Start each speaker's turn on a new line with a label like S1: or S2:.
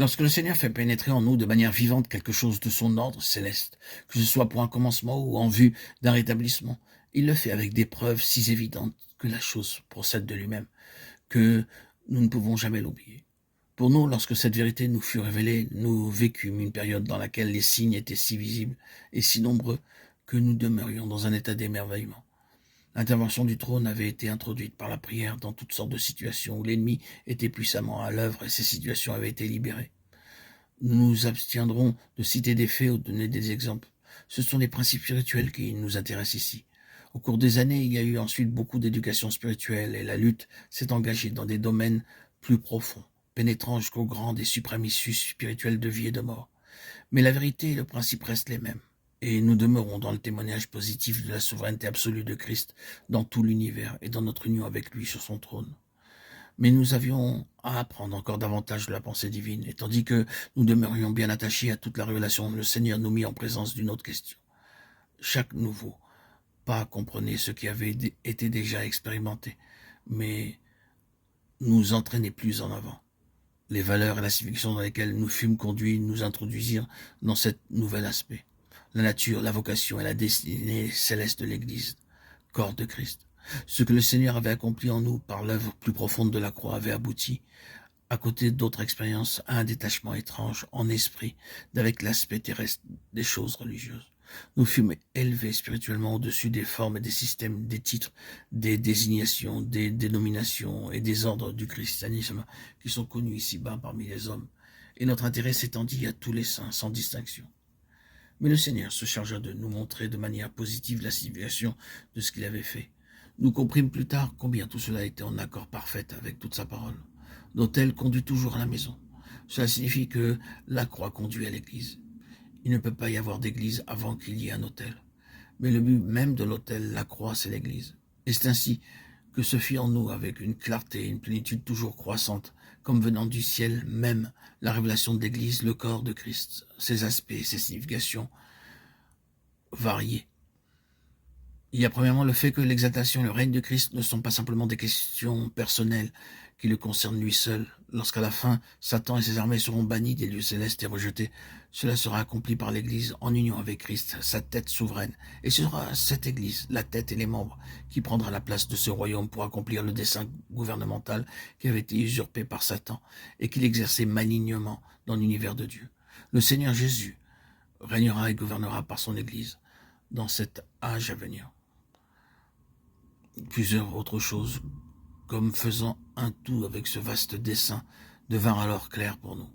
S1: Lorsque le Seigneur fait pénétrer en nous de manière vivante quelque chose de son ordre céleste, que ce soit pour un commencement ou en vue d'un rétablissement, il le fait avec des preuves si évidentes que la chose procède de lui-même, que nous ne pouvons jamais l'oublier. Pour nous, lorsque cette vérité nous fut révélée, nous vécûmes une période dans laquelle les signes étaient si visibles et si nombreux que nous demeurions dans un état d'émerveillement. L'intervention du trône avait été introduite par la prière dans toutes sortes de situations où l'ennemi était puissamment à l'œuvre et ces situations avaient été libérées. Nous nous abstiendrons de citer des faits ou de donner des exemples. Ce sont les principes spirituels qui nous intéressent ici. Au cours des années, il y a eu ensuite beaucoup d'éducation spirituelle et la lutte s'est engagée dans des domaines plus profonds, pénétrant jusqu'aux grands et suprêmes issues spirituelles de vie et de mort. Mais la vérité et le principe restent les mêmes. Et nous demeurons dans le témoignage positif de la souveraineté absolue de Christ dans tout l'univers et dans notre union avec lui sur son trône. Mais nous avions à apprendre encore davantage de la pensée divine, et tandis que nous demeurions bien attachés à toute la révélation, le Seigneur nous mit en présence d'une autre question. Chaque nouveau pas comprenait ce qui avait été déjà expérimenté, mais nous entraînait plus en avant. Les valeurs et la civilisation dans lesquelles nous fûmes conduits nous introduisirent dans cet nouvel aspect. La nature, la vocation et la destinée céleste de l'Église, corps de Christ. Ce que le Seigneur avait accompli en nous par l'œuvre plus profonde de la croix avait abouti, à côté d'autres expériences, à un détachement étrange en esprit d'avec l'aspect terrestre des choses religieuses. Nous fûmes élevés spirituellement au-dessus des formes et des systèmes, des titres, des désignations, des dénominations et des ordres du christianisme qui sont connus ici-bas parmi les hommes, et notre intérêt s'étendit à tous les saints sans distinction. Mais le Seigneur se chargea de nous montrer de manière positive la signification de ce qu'il avait fait. Nous comprîmes plus tard combien tout cela était en accord parfait avec toute sa parole. L'autel conduit toujours à la maison. Cela signifie que la croix conduit à l'église. Il ne peut pas y avoir d'église avant qu'il y ait un autel. Mais le but même de l'autel, la croix, c'est l'église. Et c'est ainsi que se fit en nous, avec une clarté et une plénitude toujours croissante, comme venant du ciel même, la révélation de l'église, le corps de Christ, ses aspects, ses significations variées. Il y a premièrement le fait que l'exaltation et le règne de Christ ne sont pas simplement des questions personnelles qui le concernent lui seul. Lorsqu'à la fin, Satan et ses armées seront bannis des lieux célestes et rejetés, cela sera accompli par l'Église en union avec Christ, sa tête souveraine. Et ce sera cette Église, la tête et les membres, qui prendra la place de ce royaume pour accomplir le dessein gouvernemental qui avait été usurpé par Satan et qu'il exerçait malignement dans l'univers de Dieu. Le Seigneur Jésus régnera et gouvernera par son Église dans cet âge à venir. Plusieurs autres choses, comme faisant un tout avec ce vaste dessein, devinrent alors claires pour nous.